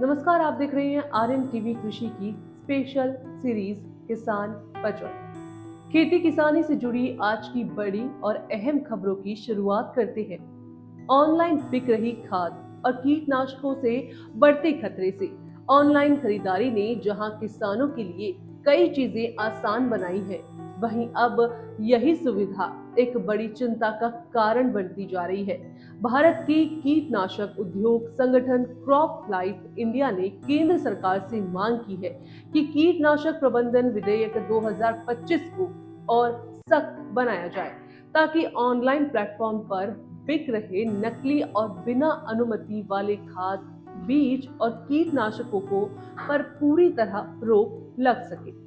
नमस्कार, आप देख रहे हैं आरएन टीवी कृषि की स्पेशल सीरीज किसान बजट। खेती किसानी से जुड़ी आज की बड़ी और अहम खबरों की शुरुआत करते हैं। ऑनलाइन बिक रही खाद और कीटनाशकों से बढ़ते खतरे से। ऑनलाइन खरीदारी ने जहां किसानों के लिए कई चीजें आसान बनाई है, वहीं अब यही सुविधा एक बड़ी चिंता का कारण बनती जा रही है। भारत की कीटनाशक उद्योग संगठन क्रॉप लाइफ इंडिया ने केंद्र सरकार से मांग की है कि कीटनाशक प्रबंधन विधेयक 2025 को और सख्त बनाया जाए, ताकि ऑनलाइन प्लेटफॉर्म पर बिक रहे नकली और बिना अनुमति वाले खाद, बीज और कीटनाशकों को पर पूरी तरह रोक लग सके।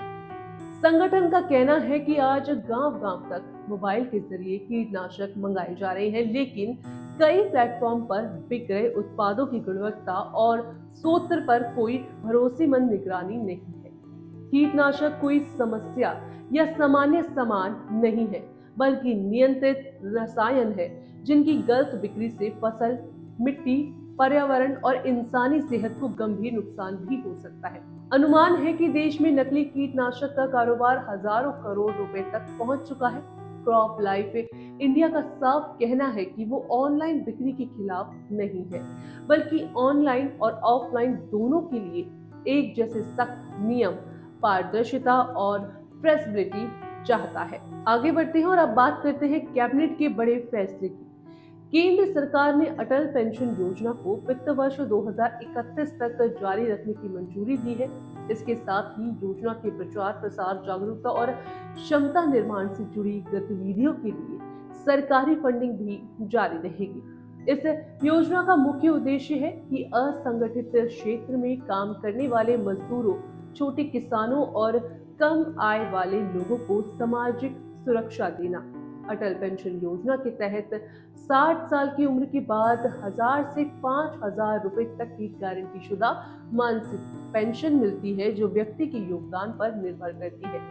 संगठन का कहना है कि आज गांव-गांव तक मोबाइल के जरिए कीटनाशक मंगाए जा रहे हैं, लेकिन कई प्लेटफॉर्म पर बिक रहे उत्पादों की गुणवत्ता और स्रोत पर कोई भरोसेमंद निगरानी नहीं है। कीटनाशक कोई समस्या या सामान्य सामान नहीं है, बल्कि नियंत्रित रसायन है, जिनकी गलत बिक्री से फसल, मिट्टी, पर्यावरण और इंसानी सेहत को गंभीर नुकसान भी हो सकता है। अनुमान है कि देश में नकली कीटनाशक का कारोबार हजारों करोड़ रुपए तक पहुंच चुका है। क्रॉप लाइफ इंडिया का साफ कहना है कि वो ऑनलाइन बिक्री के खिलाफ नहीं है, बल्कि ऑनलाइन और ऑफलाइन दोनों के लिए एक जैसे सख्त नियम, पारदर्शिता और ट्रेसेबिलिटी चाहता है। आगे बढ़ते हैं और अब बात करते हैं कैबिनेट के बड़े फैसले की। केंद्र सरकार ने अटल पेंशन योजना को वित्त वर्ष 2031 तक जारी रखने की मंजूरी दी है। इसके साथ ही योजना के प्रचार प्रसार, जागरूकता और क्षमता निर्माण से जुड़ी गतिविधियों के लिए सरकारी फंडिंग भी जारी रहेगी। इस योजना का मुख्य उद्देश्य है कि असंगठित क्षेत्र में काम करने वाले मजदूरों, छोटे किसानों और कम आय वाले लोगों को सामाजिक सुरक्षा देना। अटल पेंशन योजना के तहत 60 साल की उम्र के बाद 1000 से 5000 रुपए तक की गारंटी शुदा मासिक पेंशन मिलती है, जो व्यक्ति के योगदान पर निर्भर करती है।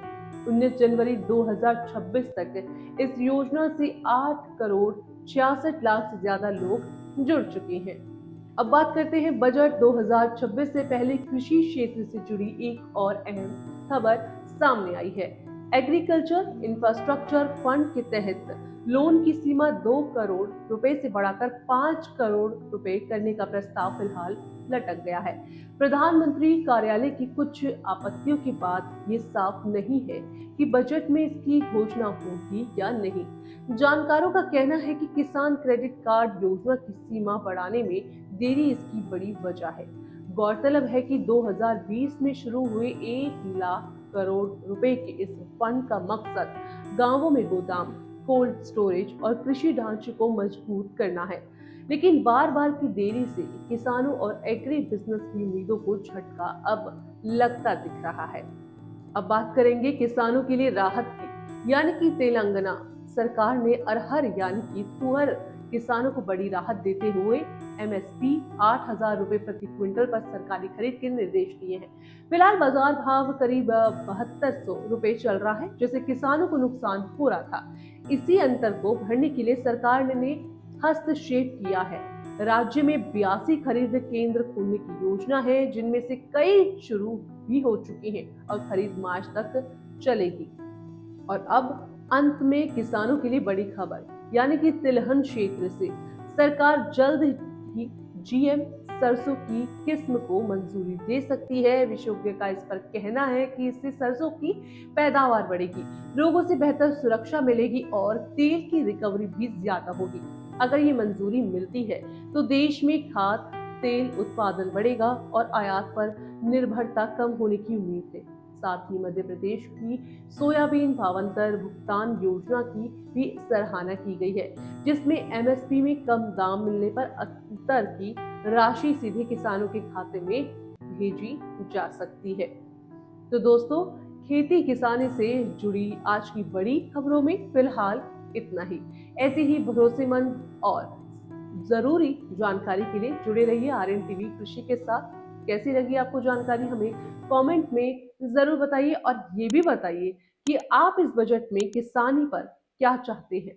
19 जनवरी 2026 तक इस योजना से 8 करोड़ 66 लाख से ज्यादा लोग जुड़ चुके हैं। अब बात करते हैं बजट 2026 से पहले कृषि क्षेत्र से जुड़ी एक और अहम खबर सामने आई है। एग्रीकल्चर इंफ्रास्ट्रक्चर फंड के तहत लोन की सीमा 2 करोड़ रुपए से बढ़ाकर 5 करोड़ रुपए करने का प्रस्ताव फिलहाल लटक गया है। प्रधानमंत्री कार्यालय की कुछ आपत्तियों के बाद ये साफ नहीं है कि बजट में इसकी घोषणा होगी या नहीं। जानकारों का कहना है कि किसान क्रेडिट कार्ड योजना की सीमा बढ़ाने में देरी इसकी बड़ी वजह है। गौरतलब है कि 2020 में शुरू हुए 1 लाख करोड़ रुपए के इस फंड का मकसद गांवों में गोदाम, कोल्ड स्टोरेज और कृषि ढांचे को मजबूत करना है। लेकिन बार बार की देरी से किसानों और एग्री बिजनेस की उम्मीदों को झटका अब लगता दिख रहा है। अब बात करेंगे किसानों के लिए राहत की, यानी कि तेलंगाना सरकार ने अरहर यानी कि तुअर किसानों को बड़ी राहत देते हुए एमएसपी 8000 रुपए प्रति क्विंटल पर सरकारी खरीद के निर्देश दिए हैं। फिलहाल बाजार भाव करीब 7200 रुपए चल रहा है, जिससे किसानों को नुकसान हो रहा था। इसी अंतर को भरने के लिए सरकार ने हस्तक्षेप किया है। राज्य में 82 खरीद केंद्र खोलने की योजना है, जिनमें से कई शुरू भी हो चुकी हैं और खरीद मार्च तक चलेगी। और अब अंत में किसानों के लिए बड़ी खबर, यानी कि तिलहन क्षेत्र से सरकार जल्द ही जीएम सरसों की किस्म को मंजूरी दे सकती है। विशेषज्ञ का इस पर कहना है कि इससे सरसों की पैदावार बढ़ेगी, लोगों से बेहतर सुरक्षा मिलेगी और तेल की रिकवरी भी ज्यादा होगी। अगर ये मंजूरी मिलती है तो देश में खाद तेल उत्पादन बढ़ेगा और आयात पर निर्भरता कम होने की उम्मीद है। साथ ही मध्य प्रदेश की सोयाबीन भावांतर भुगतान योजना की भी सराहना की गई है, जिसमें एमएसपी में कम दाम मिलने पर अंतर की राशि सीधे किसानों के खाते में भेजी जा सकती है। तो दोस्तों, खेती किसानी से जुड़ी आज की बड़ी खबरों में फिलहाल इतना ही। ऐसी ही भरोसेमंद और जरूरी जानकारी के लिए जुड़े रहिए आरएन टीवी कृषि के साथ। कैसी लगी आपको जानकारी, हमें कमेंट में जरूर बताइए और ये भी बताइए कि आप इस बजट में किसानी पर क्या चाहते हैं।